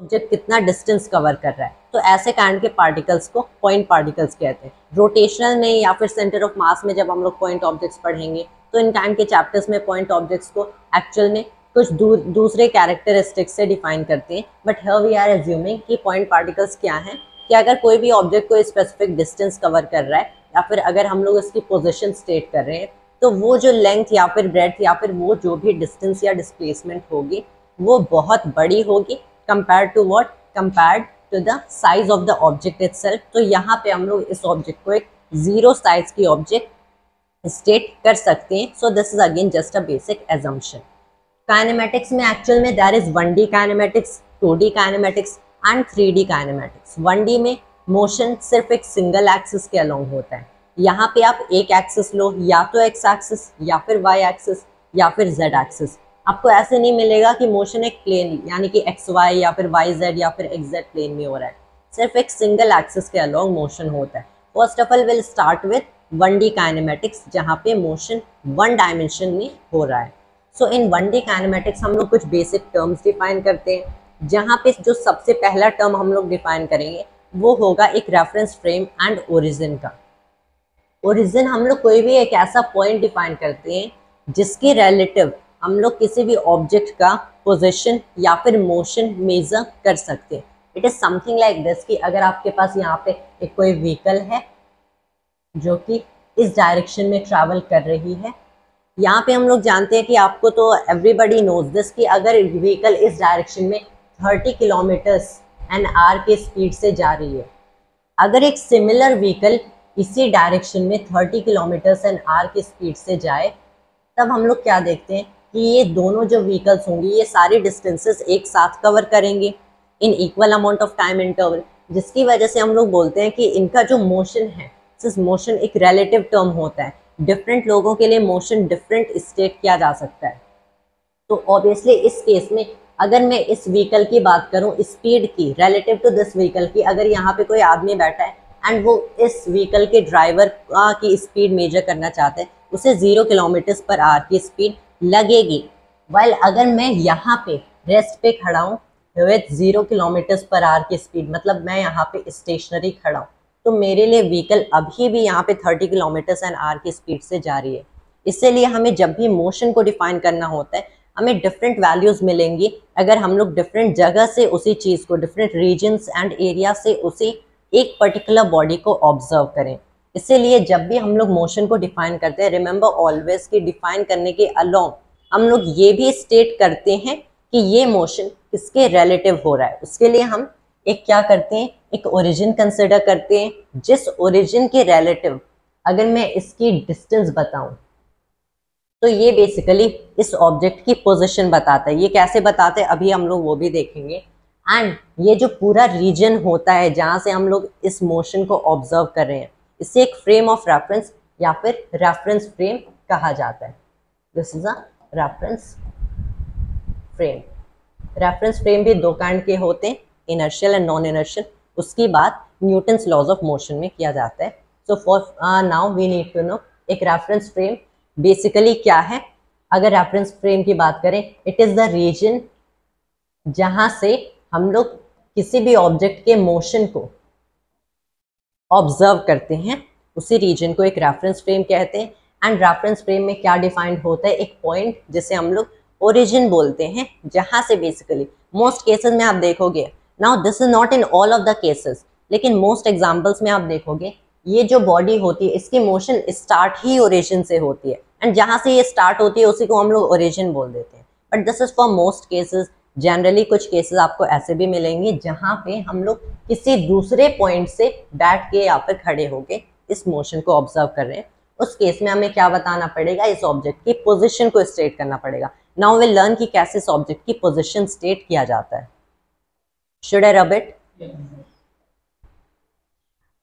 Object कितना distance cover कर रहा है। तो ऐसे काइंड के पार्टिकल्स को पॉइंट पार्टिकल्स कहते हैं। रोटेशनल में या फिर सेंटर ऑफ मास में जब हम लोग पॉइंट ऑब्जेक्ट्स पढ़ेंगे तो इन काइंड के चैप्टर्स में पॉइंट ऑब्जेक्ट्स को एक्चुअल में कुछ दूसरे कैरेक्टरिस्टिक्स से डिफाइन करते हैं। But here we are assuming कि पॉइंट पार्टिकल्स क्या हैं, कि अगर कोई भी ऑब्जेक्ट को स्पेसिफिक डिस्टेंस कवर कर रहा है या फिर अगर हम लोग इसकी पोजीशन स्टेट कर रहे हैं तो वो जो लेंथ या फिर ब्रेड्थ या फिर वो जो भी डिस्टेंस या डिस्प्लेसमेंट होगी वो बहुत बड़ी होगी compare to what, compared to the size of the object itself. तो यहाँ पे हम लोग इस ऑब्जेक्ट को एक जीरो साइज की ऑब्जेक्ट स्टेट कर सकते हैं। So this is again just a basic assumption. Kinematics में एक्चुअल में there is 1D kinematics, 2D kinematics and 3D kinematics. 1D में मोशन सिर्फ एक सिंगल एक्सिस के अलोंग होता है। यहाँ पे आप एक एक्सिस लो, या तो एक्स एक्सिस या फिर वाई एक्सिस या फिर जेड एक्सिस। आपको ऐसे नहीं मिलेगा कि मोशन एक प्लेन यानी कि एक्स वाई या फिर वाई जेड या फिर एक्स जेड प्लेन में हो रहा है। सिर्फ एक सिंगल एक्सिस के अलोंग मोशन होता है। First of all will start with 1D kinematics जहाँ पे मोशन 1 डायमेंशन में हो रहा है। सो इन 1D काइनेमेटिक्स हम लोग कुछ बेसिक टर्म्स डिफाइन करते हैं, जहाँ पे जो सबसे पहला टर्म हम लोग डिफाइन करेंगे वो होगा एक रेफरेंस फ्रेम एंड ओरिजिन का। ओरिजिन हम लोग कोई भी एक ऐसा पॉइंट डिफाइन करते हैं जिसके रिलेटिव हम लोग किसी भी ऑब्जेक्ट का पोजीशन या फिर मोशन मेजर कर सकते हैं। It is something like this कि अगर आपके पास यहाँ पे एक कोई व्हीकल है जो कि इस डायरेक्शन में ट्रैवल कर रही है, यहाँ पे हम लोग जानते हैं कि आपको तो एवरीबडी नोज दिस कि अगर व्हीकल इस डायरेक्शन में 30 किलोमीटर्स एन आवर के स्पीड से जा रही है, अगर एक सिमिलर व्हीकल इसी डायरेक्शन में 30 किलोमीटर्स एन आवर की स्पीड से जाए, तब हम लोग क्या देखते हैं कि ये दोनों जो व्हीकल्स होंगी ये सारी डिस्टेंसेस एक साथ कवर करेंगे in equal amount of time interval, जिसकी वजह से हम लोग बोलते हैं कि इनका जो मोशन है, सिर्फ मोशन एक रिलेटिव टर्म होता है। डिफरेंट लोगों के लिए मोशन डिफरेंट स्टेट किया जा सकता है। तो ऑब्वियसली इस केस में अगर मैं इस व्हीकल की बात करूं स्पीड की रिलेटिव टू दिस व्हीकल की, अगर यहाँ पे कोई आदमी बैठा है एंड वो इस व्हीकल के ड्राइवर की स्पीड मेजर करना चाहते हैं, उसे 0 किलोमीटर पर आवर की स्पीड लगेगी। वाइल अगर मैं यहाँ पे रेस्ट पे खड़ा हूँ विथ 0 किलोमीटर पर आवर की स्पीड, मतलब मैं यहाँ पे स्टेशनरी खड़ा हूँ, तो मेरे लिए व्हीकल अभी भी यहाँ पे 30 किलोमीटर एन आवर की स्पीड से जा रही है। इसीलिए हमें जब भी मोशन को डिफाइन करना होता है हमें डिफरेंट वैल्यूज मिलेंगी अगर हम लोग डिफरेंट जगह से उसी चीज़ को, डिफरेंट रीजन्स एंड एरिया से उसी एक पर्टिकुलर बॉडी को ऑब्जर्व करें। इसीलिए जब भी हम लोग मोशन को डिफाइन करते हैं, रिमेंबर ऑलवेज कि डिफाइन करने के अलोंग हम लोग ये भी स्टेट करते हैं कि ये मोशन किसके रिलेटिव हो रहा है। उसके लिए हम एक क्या करते हैं, एक ओरिजिन कंसिडर करते हैं, जिस ओरिजिन के रिलेटिव अगर मैं इसकी डिस्टेंस बताऊं तो ये बेसिकली इस ऑब्जेक्ट की पोजीशन बताता है। ये कैसे बताते हैं अभी हम लोग वो भी देखेंगे। एंड ये जो पूरा रीजन होता है जहाँ से हम लोग इस मोशन को ऑब्जर्व कर रहे हैं, इसे एक फ्रेम ऑफ रेफरेंस या फिर रेफरेंस फ्रेम कहा जाता है। This is a reference frame. Reference frame भी 2 काइंड के होते हैं, इनर्शियल एंड नॉन इनर्शियल। उसकी बात न्यूटन्स लॉज ऑफ मोशन में किया जाता है। So for now we need to know एक रेफरेंस फ्रेम बेसिकली क्या है। अगर रेफरेंस फ्रेम की बात करें, इट इज द रीजन जहां से हम लोग किसी भी ऑब्जेक्ट के मोशन को ऑब्जर्व करते हैं, उसी रीजन को एक रेफरेंस फ्रेम कहते हैं। एंड रेफरेंस फ्रेम में क्या डिफाइंड होता है, एक पॉइंट जिसे हम लोग ओरिजिन बोलते हैं, जहां से बेसिकली मोस्ट केसेस में आप देखोगे, now this is not in all of the cases, लेकिन मोस्ट एग्जांपल्स में आप देखोगे ये जो बॉडी होती है इसकी मोशन स्टार्ट ही ओरिजिन से होती है, एंड जहां से ये स्टार्ट होती है उसी को हम लोग ओरिजिन बोल देते हैं। But this is for most cases. Generally कुछ केसेस आपको ऐसे भी मिलेंगे जहां पे हम लोग किसी दूसरे पॉइंट से बैठ के या फिर खड़े होके इस मोशन को ऑब्जर्व कर रहे हैं। उस केस में हमें क्या बताना पड़ेगा, इस ऑब्जेक्ट की पोजीशन को स्टेट करना पड़ेगा। नाउ विल लर्न कि कैसे इस ऑब्जेक्ट की पोजीशन स्टेट किया जाता है। Should I rub it?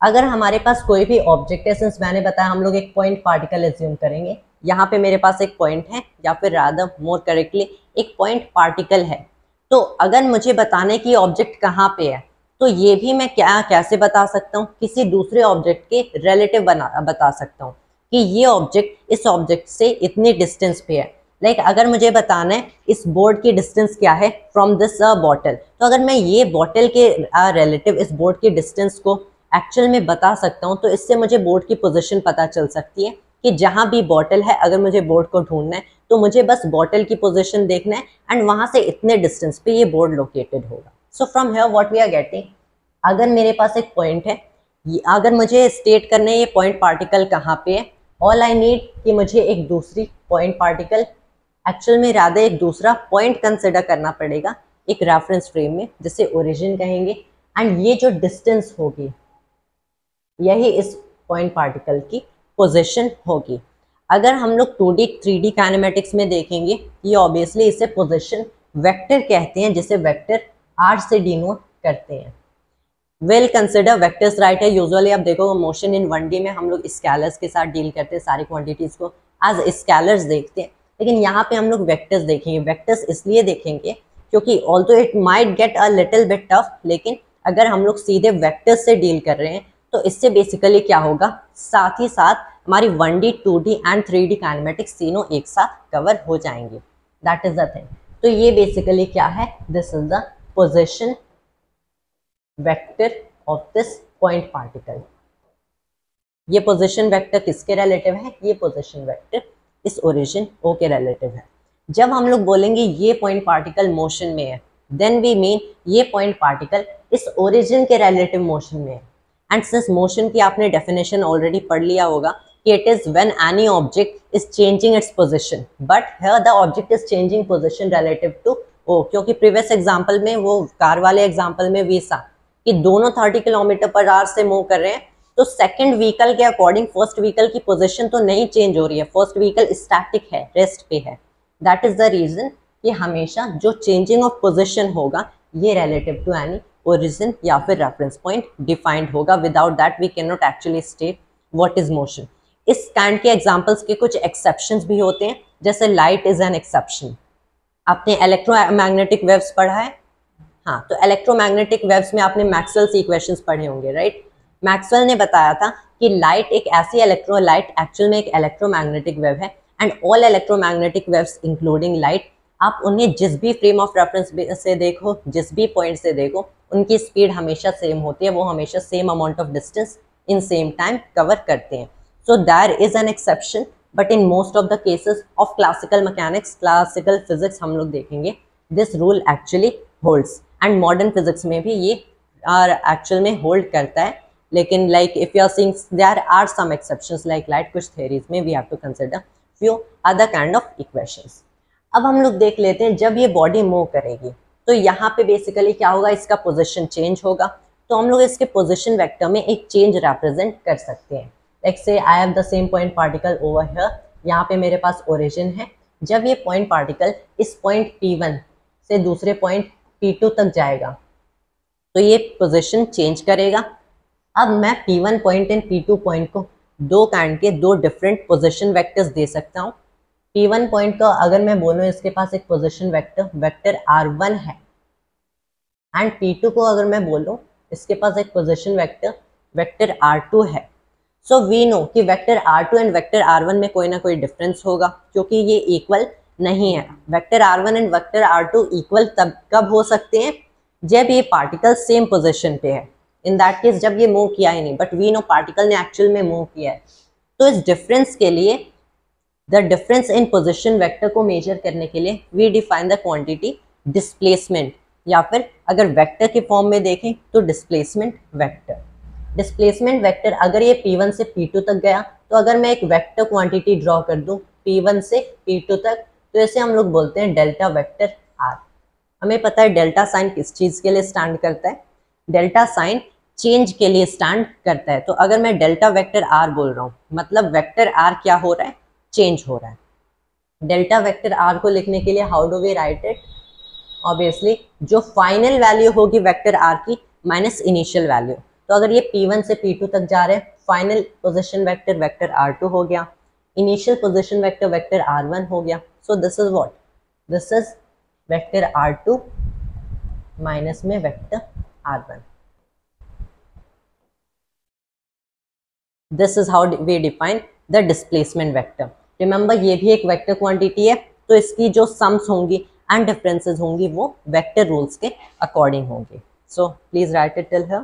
अगर हमारे पास कोई भी ऑब्जेक्ट है, सिंस मैंने बताया हम लोग एक पॉइंट पार्टिकल एज्यूम करेंगे, यहाँ पे मेरे पास एक पॉइंट है या फिर रादर मोर करेक्टली एक पॉइंट पार्टिकल है। तो अगर मुझे बताने की ऑब्जेक्ट कहाँ पे है, तो ये भी मैं कैसे बता सकता हूँ, किसी दूसरे ऑब्जेक्ट के रिलेटिव बता सकता हूँ कि ये ऑब्जेक्ट इस ऑब्जेक्ट से इतनी डिस्टेंस पे है। अगर मुझे बताना है इस बोर्ड की डिस्टेंस क्या है फ्रॉम दिस बॉटल, तो अगर मैं ये बॉटल के रिलेटिव इस बोर्ड की डिस्टेंस को एक्चुअल में बता सकता हूँ, तो इससे मुझे बोर्ड की पोजीशन पता चल सकती है कि जहाँ भी बॉटल है, अगर मुझे बोर्ड को ढूंढना है तो मुझे बस बॉटल की पोजीशन देखना है एंड वहां से इतने डिस्टेंस पे ये बोर्ड लोकेटेड होगा। So from here what we are getting, अगर मेरे पास एक पॉइंट है, अगर मुझे स्टेट करना है ये पॉइंट पार्टिकल कहाँ पे है, ऑल आई नीड कि मुझे एक दूसरी पॉइंट पार्टिकल, एक्चुअल में राधे एक दूसरा पॉइंट कंसिडर करना पड़ेगा एक रेफरेंस फ्रेम में, जिसे ओरिजिन कहेंगे, एंड ये जो डिस्टेंस होगी यही इस पॉइंट पार्टिकल की पोजीशन होगी। अगर हम लोग 2D 3D काइनेमेटिक्स में देखेंगे, ये ऑब्वियसली इसे पोजीशन वेक्टर कहते हैं, जिसे वेक्टर आर से डिनोट करते हैं। वेल कंसिडर वेक्टर्स राइट है। यूजुअली आप देखो मोशन इन 1D में हम लोग स्केलर्स के साथ डील करते हैं, सारी क्वांटिटीज को एज स्केलर्स देखते हैं, लेकिन यहाँ पे हम लोग वेक्टर्स देखेंगे। वेक्टर्स इसलिए देखेंगे क्योंकि although it might get a little bit tough, लेकिन अगर हम लोग सीधे वेक्टर्स से डील कर रहे हैं तो इससे बेसिकली क्या होगा, साथ ही साथ हमारी 1D 2D and 3D kinematics तीनों एक साथ कवर हो जाएंगे। That is the thing. तो ये बेसिकली क्या है, this is the position vector of this point particle. ये पोजीशन वेक्टर किसके रिलेटिव है, ये पोजीशन वेक्टर इस ओरिजिन O के रिलेटिव है। जब हम लोग बोलेंगे ये पॉइंट पार्टिकल मोशन में है, देन वी मीन ये पॉइंट पार्टिकल इस ओरिजिन के रिलेटिव मोशन में है। एंड सिंस मोशन की आपने डेफिनेशन ऑलरेडी पढ़ लिया होगा कि it is when any object is changing its position, but here the object is changing position relative to O, क्योंकि प्रीवियस एग्जांपल में, वो कार वाले एग्जांपल में वी सा कि दोनों 30 किलोमीटर पर आवर से मूव कर रहे हैं, तो सेकंड व्हीकल के अकॉर्डिंग फर्स्ट व्हीकल की पोजीशन तो नहीं चेंज हो रही है, फर्स्ट व्हीकल स्टैटिक है, रेस्ट पे है। दैट इज द रीजन कि हमेशा जो चेंजिंग ऑफ पोजीशन होगा ये रिलेटिव टू एनी ओरिजिन या फिर रेफरेंस पॉइंट डिफाइंड होगा। Without that we can not actually state what is motion. इस काइंड के एग्जांपल्स के कुछ एक्सेप्शंस भी होते हैं, जैसे लाइट इज एन एक्सेप्शन। आपने इलेक्ट्रोमैग्नेटिक वेव्स पढ़ा है, हाँ, तो इलेक्ट्रोमैग्नेटिक वेव्स में आपने मैक्सवेल्स इक्वेशंस पढ़े होंगे, राइट। मैक्सवेल ने बताया था कि लाइट एक ऐसी लाइट एक्चुअल में एक इलेक्ट्रोमैग्नेटिक वेव है, and all electromagnetic waves including light, आप उन्हें जिस भी फ्रेम ऑफ रेफरेंस से देखो, जिस भी पॉइंट से देखो, उनकी स्पीड हमेशा सेम होती है, वो हमेशा same amount of distance in same time cover करते हैं। So there is an exception, but in most of the cases of classical mechanics, classical physics हम लोग देखेंगे this rule actually holds, and modern physics में भी ये actual में hold करता है। लेकिन like if you are seeing there are some exceptions like light, कुछ थ्योरीज में we have to consider few other kind of equations. अब हम लोग देख लेते हैं जब ये बॉडी मूव करेगी तो यहाँ पे बेसिकली क्या होगा, इसका पोजीशन चेंज होगा। तो हम लोग इसके पोजीशन वेक्टर में एक चेंज रिप्रेजेंट कर सकते हैं। लाइक से I have the same point particle over here, यहाँ पे मेरे पास ओरिजिन है। जब ये पॉइंट पार्टिकल इस पॉइंट P1 से दूसरे पॉइंट P2 तक जाएगा तो ये पोजीशन चेंज करेगा। अब मैं P1 point and P2 point को दो काइंड के दो डिफरेंट पोजीशन वेक्टर्स दे सकता हूँ। P1 पॉइंट का अगर मैं बोलूँ इसके पास एक पोजीशन वेक्टर R1 है, एंड P2 को अगर मैं बोलूँ इसके पास एक पोजीशन वेक्टर R2 है। सो वी नो कि vector R2 and vector R1 में कोई ना कोई डिफरेंस होगा, क्योंकि ये इक्वल नहीं है। Vector R1 and vector R2 equal तब कब हो सकते हैं, जब ये पार्टिकल सेम पोजीशन पे है। इन दैट केस जब ये मूव किया ही नहीं, बट वी नो पार्टिकल ने एक्चुअल में मूव किया है। तो इस डिफरेंस के लिए, the difference in position vector को मेजर करने के लिए we define the quantity displacement, या फिर अगर वेक्टर के फॉर्म में देखें तो डिस्प्लेसमेंट वेक्टर। डिस्प्लेसमेंट वेक्टर अगर ये P1 से P2 तक गया, तो अगर मैं एक वेक्टर क्वांटिटी ड्रॉ कर दूं P1 से P2 तक, तो इसे हम लोग बोलते हैं डेल्टा वेक्टर R। हमें पता है डेल्टा साइन किस चीज़ के लिए स्टैंड करता है, डेल्टा साइन चेंज के लिए स्टैंड करता है। तो अगर मैं डेल्टा वेक्टर R बोल रहा हूँ, मतलब वेक्टर R क्या हो रहा है, चेंज हो रहा है। डेल्टा वेक्टर R को लिखने के लिए how do we write it, obviously जो फाइनल वैल्यू होगी वेक्टर R की माइनस इनिशियल वैल्यू। तो अगर ये P1 से P2 तक जा रहे हैं, फाइनल पोजीशन वेक्टर R2 हो गया, इनिशियल पोजीशन वेक्टर R1 हो गया। So this is what, this is vector R2 minus में vector R1। This is how we define the displacement vector. Remember ये भी एक वेक्टर क्वांटिटी है, तो इसकी जो सम्स होंगी एंड डिफरेंसेस होंगी वो वेक्टर रूल्स के अकॉर्डिंग होंगी. So please right it till here.